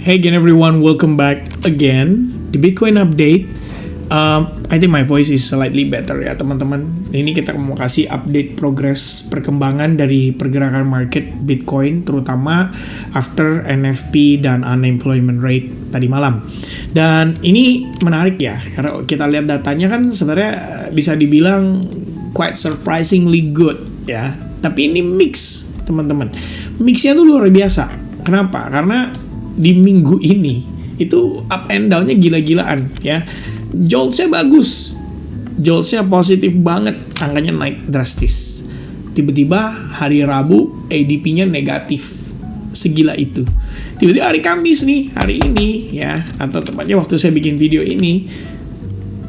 Hey again everyone, welcome back again di Bitcoin Update. I think my voice is slightly better ya teman-teman. Ini kita mau kasih update progress perkembangan dari pergerakan market Bitcoin, terutama after NFP dan unemployment rate tadi malam. Dan ini menarik ya, karena kita lihat datanya kan sebenarnya bisa dibilang quite surprisingly good ya. Tapi ini mix teman-teman. Mixnya tuh luar biasa. Kenapa? Karena di minggu ini itu up and down-nya gila-gilaan ya. Jolts-nya bagus, jolts-nya positif banget, angkanya naik drastis. Tiba-tiba hari Rabu ADP-nya negatif, segila itu. Tiba-tiba hari Kamis nih, hari ini ya, atau tepatnya waktu saya bikin video ini,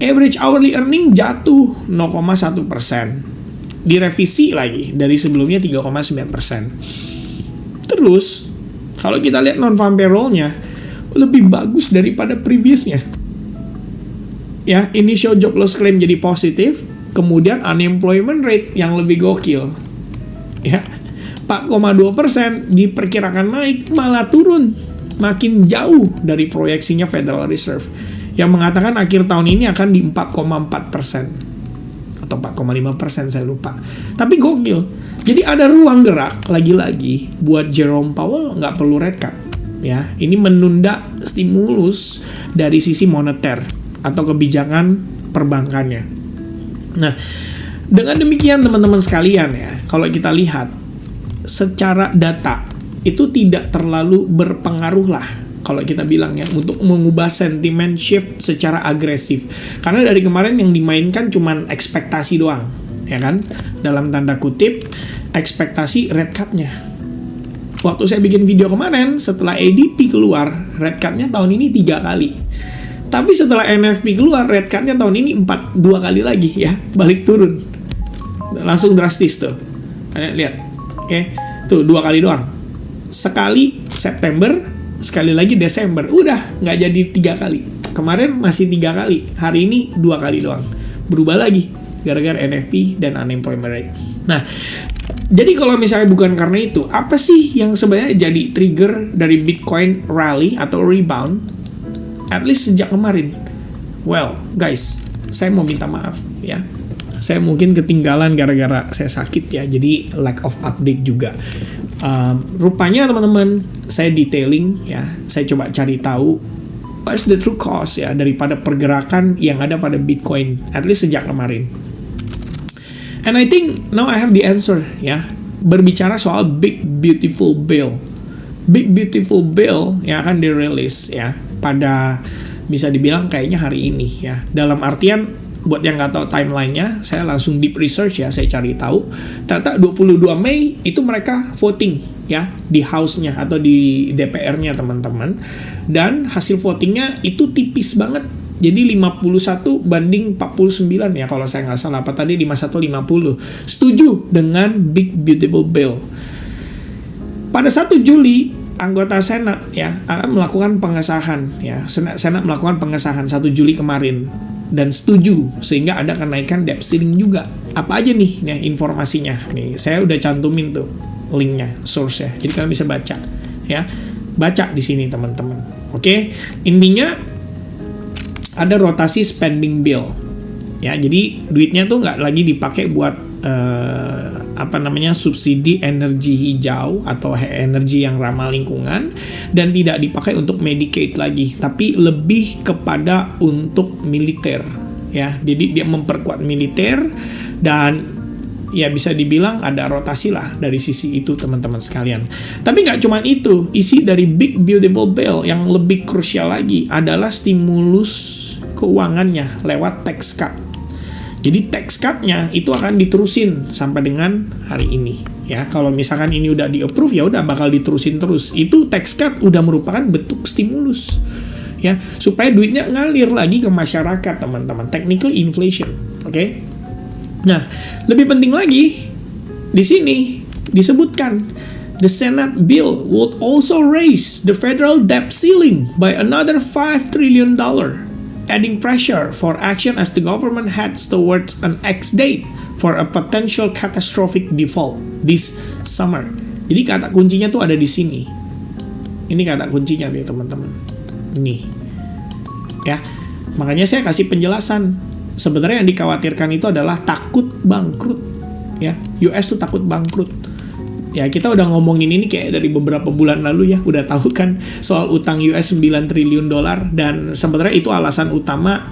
average hourly earning jatuh 0,1%. Direvisi lagi dari sebelumnya 3,9%. Terus kalau kita lihat non-farm payroll-nya lebih bagus daripada previousnya. Ya, initial jobless claim jadi positif, kemudian unemployment rate yang lebih gokil. Ya, 4,2% diperkirakan naik, malah turun makin jauh dari proyeksinya Federal Reserve yang mengatakan akhir tahun ini akan di 4,4% atau 4,5%, saya lupa. Tapi gokil. Jadi ada ruang gerak lagi-lagi buat Jerome Powell, nggak perlu rate cut ya. Ini menunda stimulus dari sisi moneter atau kebijakan perbankannya. Nah, dengan demikian teman-teman sekalian ya, kalau kita lihat secara data itu tidak terlalu berpengaruh lah kalau kita bilang ya untuk mengubah sentimen shift secara agresif. Karena dari kemarin yang dimainkan cuman ekspektasi doang, ya kan? Dalam tanda kutip ekspektasi rate cut-nya. Waktu saya bikin video kemarin, setelah ADP keluar, rate cut-nya tahun ini 3 kali. Tapi setelah NFP keluar, rate cut-nya tahun ini 2 kali lagi ya, balik turun. Langsung drastis tuh. Lihat. Oke, tuh 2 kali doang. Sekali September, sekali lagi Desember. Udah, nggak jadi 3 kali. Kemarin masih 3 kali, hari ini 2 kali doang. Berubah lagi gara-gara NFP dan unemployment rate. Nah, jadi kalau misalnya bukan karena itu, apa sih yang sebenarnya jadi trigger dari Bitcoin rally atau rebound? At least sejak kemarin. Well, guys, saya mau minta maaf ya. Saya mungkin ketinggalan gara-gara saya sakit ya, jadi lack of update juga. Rupanya teman-teman, saya detailing ya, saya coba cari tahu what's the true cause ya daripada pergerakan yang ada pada Bitcoin, at least sejak kemarin. And I think now I have the answer ya. Berbicara soal Big Beautiful Bill. Big Beautiful Bill yang akan dirilis ya pada bisa dibilang kayaknya hari ini ya. Dalam artian buat yang nggak tahu timelinenya, saya langsung deep research ya, saya cari tahu. Ternyata 22 Mei itu mereka voting ya di House-nya atau di DPR-nya teman-teman. Dan hasil votingnya itu tipis banget. Jadi 51 banding 49 ya kalau saya nggak salah, apa tadi 51-50 setuju dengan Big Beautiful Bill. Pada 1 Juli anggota Senat ya akan melakukan pengesahan ya. Senat melakukan pengesahan 1 Juli kemarin dan setuju sehingga ada kenaikan debt ceiling juga. Apa aja nih informasinya? Nih saya udah cantumin tuh linknya, source-nya. Jadi kalian bisa baca ya. Baca di sini teman-teman. Oke, intinya ada rotasi spending bill ya, jadi duitnya tuh nggak lagi dipakai buat subsidi energi hijau atau energi yang ramah lingkungan, dan tidak dipakai untuk Medicaid lagi, tapi lebih kepada untuk militer ya. Jadi dia memperkuat militer dan ya bisa dibilang ada rotasi lah dari sisi itu teman-teman sekalian. Tapi nggak cuma itu, isi dari Big Beautiful Bill yang lebih krusial lagi adalah stimulus keuangannya lewat tax cut. Jadi tax cut-nya itu akan diterusin sampai dengan hari ini ya. Kalau misalkan ini udah di-approve ya udah bakal diterusin terus. Itu tax cut udah merupakan bentuk stimulus ya, supaya duitnya ngalir lagi ke masyarakat teman-teman. Technical inflation, oke? Nah, lebih penting lagi di sini disebutkan the Senate bill would also raise the federal debt ceiling by another $5 trillion, adding pressure for action as the government heads towards an X date for a potential catastrophic default this summer. Jadi kata kuncinya tuh ada di sini. Ini kata kuncinya nih teman-teman. Ini ya. Makanya saya kasih penjelasan. Sebenarnya yang dikhawatirkan itu adalah takut bangkrut ya. US tuh takut bangkrut. Ya kita udah ngomongin ini kayak dari beberapa bulan lalu ya. Udah tahu kan soal utang US 9 triliun dolar. Dan sebenarnya itu alasan utama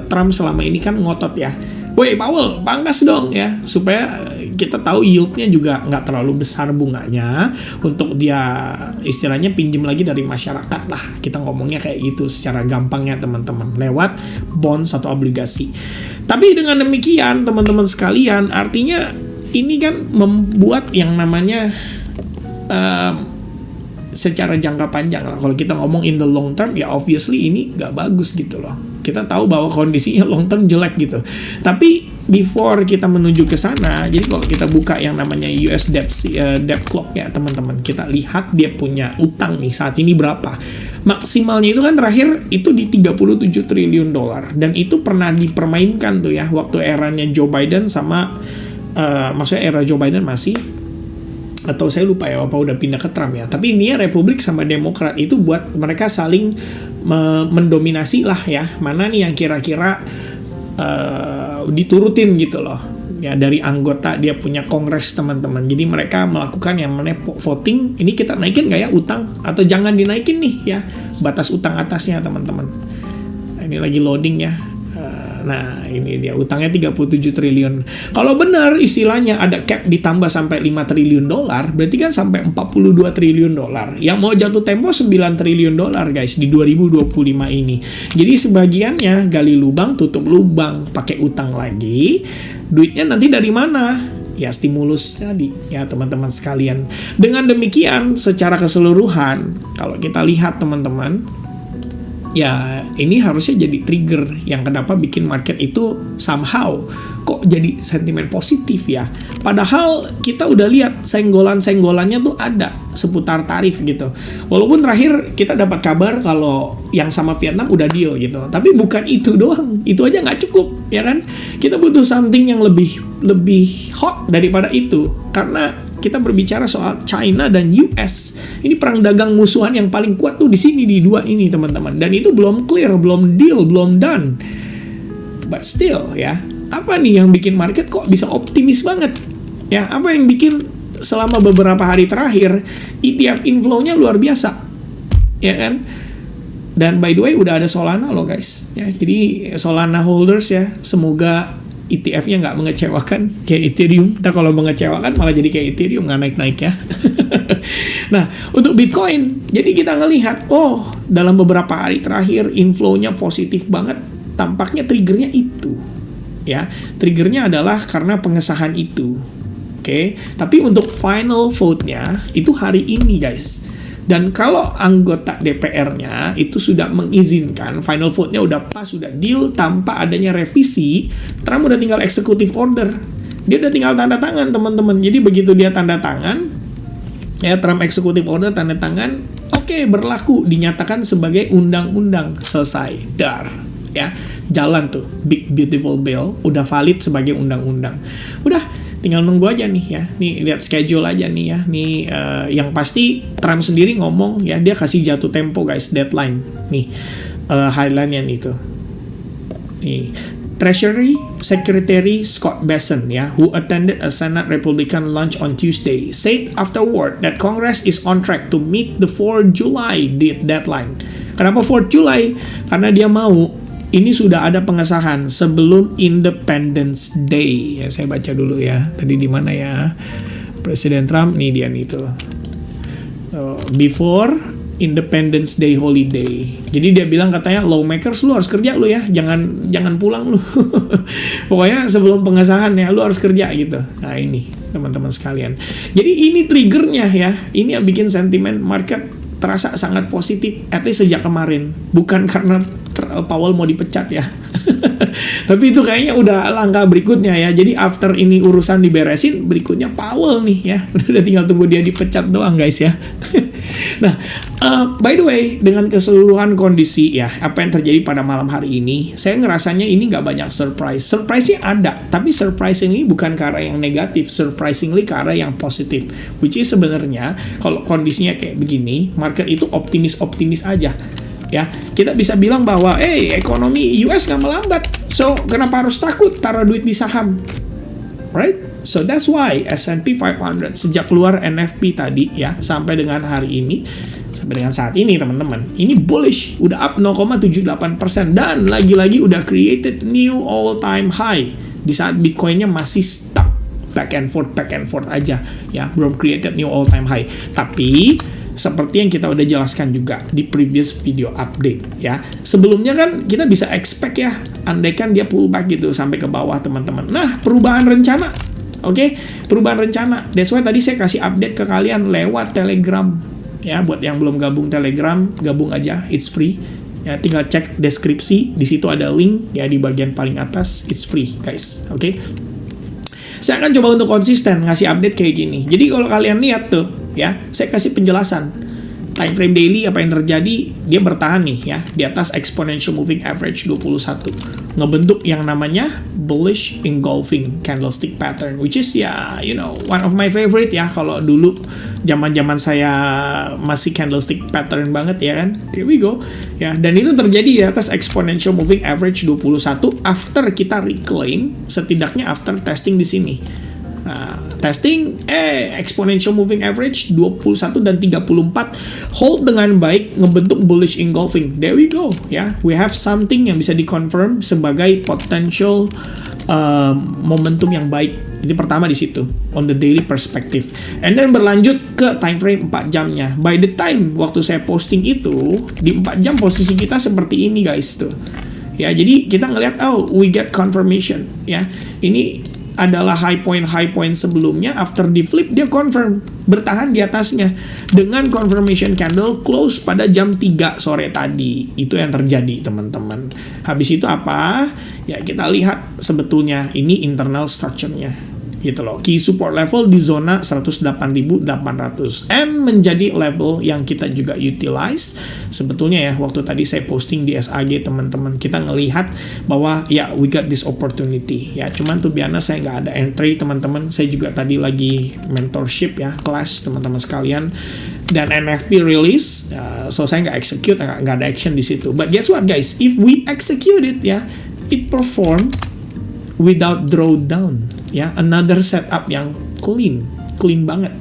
Trump selama ini kan ngotot ya. Woi Powell, pangkas dong ya. Supaya kita tahu yieldnya juga nggak terlalu besar bunganya. Untuk dia istilahnya pinjam lagi dari masyarakat lah. Kita ngomongnya kayak gitu secara gampangnya teman-teman. Lewat bonds atau obligasi. Tapi dengan demikian teman-teman sekalian, artinya ini kan membuat yang namanya secara jangka panjang lah. Kalau kita ngomong in the long term, ya obviously ini nggak bagus gitu loh. Kita tahu bahwa kondisinya long term jelek gitu. Tapi before kita menuju ke sana, jadi kalau kita buka yang namanya US debt clock ya teman-teman, kita lihat dia punya utang nih saat ini berapa. Maksimalnya itu kan terakhir itu di 37 triliun dolar. Dan itu pernah dipermainkan tuh ya waktu eranya Joe Biden sama maksudnya era Joe Biden masih, atau saya lupa ya apa udah pindah ke Trump ya. Tapi ini ya Republik sama Demokrat itu buat mereka saling mendominasi lah ya. Mana nih yang kira-kira diturutin gitu loh. Ya dari anggota dia punya kongres teman-teman. Jadi mereka melakukan yang namanya voting. Ini kita naikin nggak ya utang? Atau jangan dinaikin nih ya batas utang atasnya teman-teman. Ini lagi loading ya. Nah ini dia utangnya 37 triliun. Kalau benar istilahnya ada cap ditambah sampai 5 triliun dolar, berarti kan sampai 42 triliun dolar. Yang mau jatuh tempo 9 triliun dolar guys di 2025 ini. Jadi sebagiannya gali lubang tutup lubang pakai utang lagi. Duitnya nanti dari mana? Ya stimulus tadi ya teman-teman sekalian. Dengan demikian secara keseluruhan kalau kita lihat teman-teman, ya ini harusnya jadi trigger yang kenapa bikin market itu somehow kok jadi sentimen positif ya. Padahal kita udah lihat senggolan-senggolannya tuh ada seputar tarif gitu. Walaupun terakhir kita dapat kabar kalau yang sama Vietnam udah deal gitu. Tapi bukan itu doang. Itu aja nggak cukup ya kan. Kita butuh something yang lebih hot daripada itu. Karena kita berbicara soal China dan US. Ini perang dagang musuhan yang paling kuat tuh di sini di dua ini teman-teman. Dan itu belum clear, belum deal, belum done. But still ya, apa nih yang bikin market kok bisa optimis banget? Ya, apa yang bikin selama beberapa hari terakhir ETF inflow-nya luar biasa. Ya kan? Dan by the way udah ada Solana loh guys. Ya, jadi Solana holders ya, semoga ETF-nya nggak mengecewakan kayak Ethereum. Kita kalau mengecewakan malah jadi kayak Ethereum nggak naik-naik ya. Nah untuk Bitcoin, jadi kita ngelihat dalam beberapa hari terakhir inflow-nya positif banget. Tampaknya triggernya itu ya. Triggernya adalah karena pengesahan itu. Oke. Tapi untuk final vote-nya itu hari ini guys. Dan kalau anggota DPR-nya itu sudah mengizinkan, final vote-nya udah pas, sudah deal tanpa adanya revisi, Trump udah tinggal executive order. Dia udah tinggal tanda tangan, teman-teman. Jadi begitu dia tanda tangan, ya Trump executive order tanda tangan, oke, berlaku, dinyatakan sebagai undang-undang, selesai, dar. Ya, jalan tuh, big beautiful bill, udah valid sebagai undang-undang. Udah, tinggal nunggu aja nih ya. Nih lihat schedule aja nih ya. Nih yang pasti Trump sendiri ngomong ya, dia kasih jatuh tempo guys, deadline. Nih highlight-nya nih tuh. Nih Treasury Secretary Scott Bessent ya, who attended a Senate Republican lunch on Tuesday, said afterward that Congress is on track to meet the 4 July deadline. Kenapa 4 July? Karena dia mau ini sudah ada pengesahan sebelum Independence Day. Ya, saya baca dulu ya. Tadi di mana ya? Presiden Trump nih dia nih tuh. Before Independence Day holiday. Jadi dia bilang katanya lawmakers lu harus kerja lu ya. Jangan pulang lu. Pokoknya sebelum pengesahan ya lu harus kerja gitu. Nah, ini teman-teman sekalian. Jadi ini triggernya ya. Ini yang bikin sentimen market terasa sangat positif at least sejak kemarin. Bukan karena Powell mau dipecat ya. Tapi itu kayaknya udah langkah berikutnya ya. Jadi after ini urusan diberesin, berikutnya Powell nih ya. Udah tinggal tunggu dia dipecat doang guys ya. Nah, by the way, dengan keseluruhan kondisi ya, apa yang terjadi pada malam hari ini, saya ngerasanya ini nggak banyak surprise. Surprise-nya ada, tapi surprisingly bukan ke arah yang negatif, surprisingly ke arah yang positif. Which is sebenarnya kalau kondisinya kayak begini, market itu optimis aja. Ya, kita bisa bilang bahwa, ekonomi US nggak melambat, so kenapa harus takut taruh duit di saham, right? So that's why S&P 500 sejak keluar NFP tadi ya sampai dengan hari ini, sampai dengan saat ini teman-teman, ini bullish, udah up 0,78% dan lagi-lagi udah created new all time high di saat Bitcoinnya masih stuck back and forth aja ya, belum created new all time high. Tapi seperti yang kita udah jelaskan juga di previous video update ya, sebelumnya kan kita bisa expect ya, andaikan dia pullback gitu sampai ke bawah teman-teman. Nah, perubahan rencana, perubahan rencana. That's why tadi saya kasih update ke kalian lewat Telegram ya. Buat yang belum gabung Telegram, gabung aja, it's free ya. Tinggal cek deskripsi, di situ ada link ya di bagian paling atas, it's free guys. Saya akan coba untuk konsisten ngasih update kayak gini. Jadi kalau kalian lihat tuh ya, saya kasih penjelasan time frame daily apa yang terjadi. Dia bertahan nih ya di atas exponential moving average 21, ngebentuk yang namanya bullish engulfing candlestick pattern, which is ya one of my favorite ya. Kalau dulu zaman saya masih candlestick pattern banget ya kan, here we go ya. Dan itu terjadi di atas exponential moving average 21 after kita reclaim, setidaknya after testing di sini. Nah, testing exponential moving average 21 dan 34 hold dengan baik, ngebentuk bullish engulfing. There we go ya. We have something yang bisa dikonfirm sebagai potential momentum yang baik. Ini pertama di situ on the daily perspective. And then berlanjut ke time frame 4 jamnya. By the time waktu saya posting itu di 4 jam posisi kita seperti ini guys tuh. Ya, jadi kita ngelihat we get confirmation ya. Ini adalah high point sebelumnya, after di flip dia confirm bertahan di atasnya dengan confirmation candle close pada jam 3 sore tadi. Itu yang terjadi teman-teman. Habis itu apa? Ya kita lihat sebetulnya ini internal structure-nya gitu loh. Key support level di zona 108.800 and menjadi level yang kita juga utilize sebetulnya ya. Waktu tadi saya posting di SAG teman-teman, kita ngelihat bahwa ya we got this opportunity ya. Cuman tuh biasa saya nggak ada entry teman-teman. Saya juga tadi lagi mentorship ya, kelas teman-teman sekalian, dan NFP release, so saya nggak execute, nggak ada action di situ. But guess what guys, if we execute it ya, it perform without drawdown ya, another setup yang clean banget.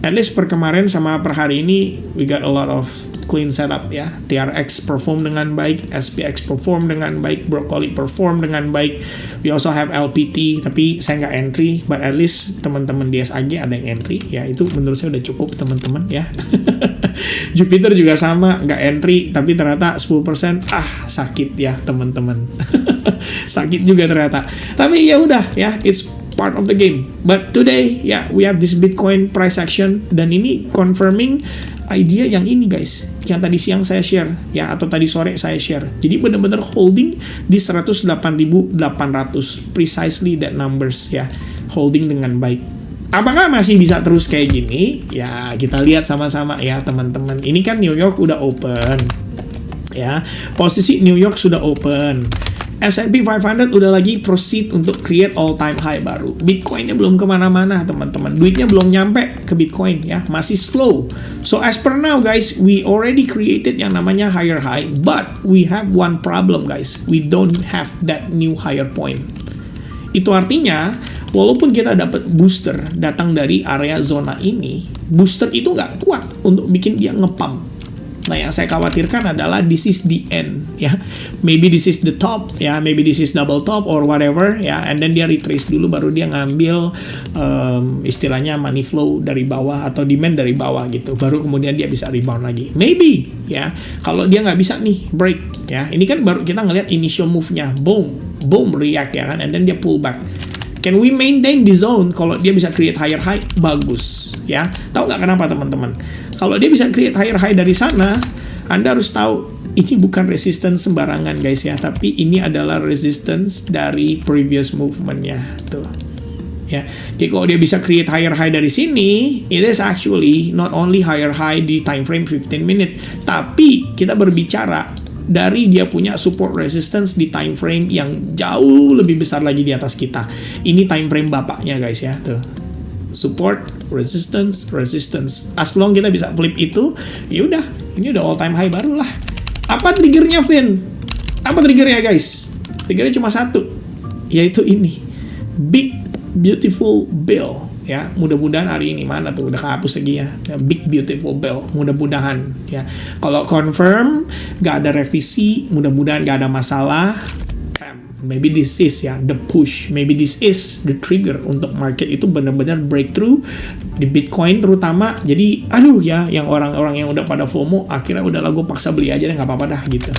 At least per kemarin sama per hari ini we got a lot of clean setup ya. TRX perform dengan baik, SPX perform dengan baik, Broccoli perform dengan baik. We also have LPT, tapi saya nggak entry, but at least teman-teman di SAG ada yang entry ya. Itu menurut saya udah cukup teman-teman ya. Jupiter juga sama, nggak entry, tapi ternyata 10%, sakit ya teman-teman. Sakit juga ternyata. Tapi ya udah ya, it's part of the game. But today ya, we have this Bitcoin price action, dan ini confirming idea yang ini guys, yang tadi siang saya share ya, atau tadi sore saya share. Jadi benar-benar holding di 108.800, precisely that numbers ya, holding dengan baik. Apakah masih bisa terus kayak gini? Ya kita lihat sama-sama ya teman-teman. Ini kan New York udah open ya, posisi New York sudah open. S&P 500 udah lagi proceed untuk create all time high baru. Bitcoinnya belum kemana-mana teman-teman, duitnya belum nyampe ke Bitcoin ya, masih slow. So as per now guys, we already created yang namanya higher high, but we have one problem guys, we don't have that new higher point. Itu artinya walaupun kita dapat booster datang dari area zona ini, booster itu nggak kuat untuk bikin dia ngepump. Nah, yang saya khawatirkan adalah this is the end ya. Maybe this is the top ya, maybe this is double top or whatever ya, and then dia retrace dulu baru dia ngambil istilahnya money flow dari bawah atau demand dari bawah gitu. Baru kemudian dia bisa rebound lagi. Maybe ya. Kalau dia nggak bisa nih break ya. Ini kan baru kita ngelihat initial move-nya, boom react ya kan, and then dia pull back. Can we maintain the zone? Kalau dia bisa create higher high, bagus ya. Tahu nggak kenapa teman-teman? Kalau dia bisa create higher high dari sana, Anda harus tahu ini bukan resistance sembarangan guys ya, tapi ini adalah resistance dari previous movement-nya tuh. ya. Jadi kalau dia bisa create higher high dari sini, it is actually not only higher high di time frame 15 minute, tapi kita berbicara dari dia punya support resistance di time frame yang jauh lebih besar lagi di atas kita. Ini time frame bapaknya guys ya, tuh. Support, resistance, resistance. As long kita bisa flip itu, ya udah, ini udah all time high baru lah. Apa triggernya, Vin? Apa triggernya guys? Triggernya cuma satu, yaitu ini, big beautiful bill ya. Mudah-mudahan hari ini mana tuh udah kehapus lagi ya, big beautiful bill, mudah-mudahan ya. Kalau confirm gak ada revisi, mudah-mudahan gak ada masalah. Maybe this is ya the push, maybe this is the trigger untuk market itu benar-benar breakthrough di Bitcoin terutama. Jadi aduh ya, yang orang-orang yang udah pada FOMO akhirnya udah lah gue paksa beli aja deh, nggak apa-apa dah gitu.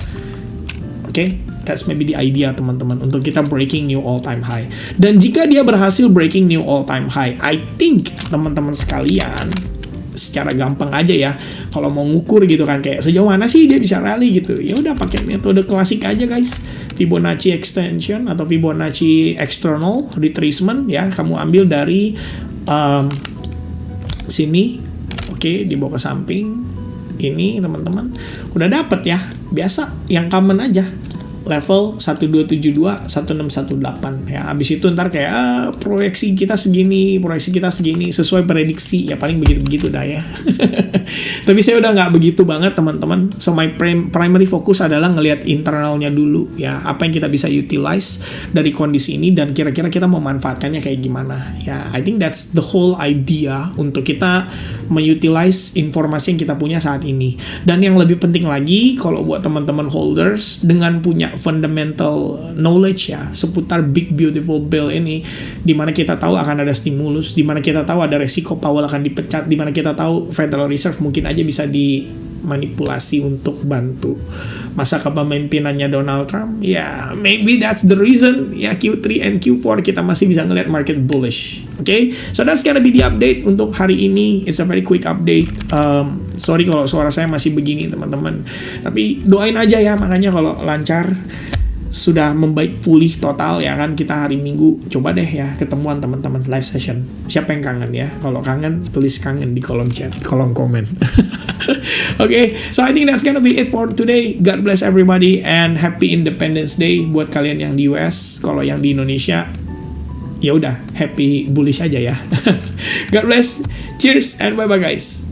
Oke, that's maybe the idea teman-teman, untuk kita breaking new all time high. Dan jika dia berhasil breaking new all time high, I think teman-teman sekalian secara gampang aja ya, kalau mau ngukur gitu kan, kayak sejauh mana sih dia bisa rally gitu, ya udah pakai metode klasik aja guys, Fibonacci extension atau Fibonacci external retracement ya. Kamu ambil dari sini, oke, dibawa ke samping ini teman-teman, udah dapet ya. Biasa yang common aja, level 1272 1618 ya. Habis itu ntar kayak proyeksi kita segini sesuai prediksi ya, paling begitu-begitu dah ya. Tapi saya udah nggak begitu banget teman-teman. So my primary focus adalah ngelihat internalnya dulu ya, apa yang kita bisa utilize dari kondisi ini dan kira-kira kita memanfaatkannya kayak gimana ya. I think that's the whole idea untuk kita mengutilize informasi yang kita punya saat ini. Dan yang lebih penting lagi, kalau buat teman-teman holders dengan punya fundamental knowledge ya seputar big beautiful bill ini, dimana kita tahu akan ada stimulus, dimana kita tahu ada resiko Powell akan dipecat, dimana kita tahu Federal Reserve mungkin aja bisa dimanipulasi untuk bantu masa kepemimpinannya Donald Trump ya. Maybe that's the reason ya Q3 and Q4 kita masih bisa ngeliat market bullish. Okay, so that's gonna be the update untuk hari ini. It's a very quick update. Sorry kalau suara saya masih begini teman-teman, tapi doain aja ya, makanya kalau lancar sudah membaik pulih total ya kan, kita hari Minggu coba deh ya ketemuan teman-teman live session. Siapa yang kangen ya? Kalau kangen tulis kangen di kolom chat, kolom komen. Okay, so I think that's gonna be it for today. God bless everybody and happy Independence Day buat kalian yang di US. Kalau yang di Indonesia ya udah happy bullish aja ya. God bless. Cheers and bye bye guys.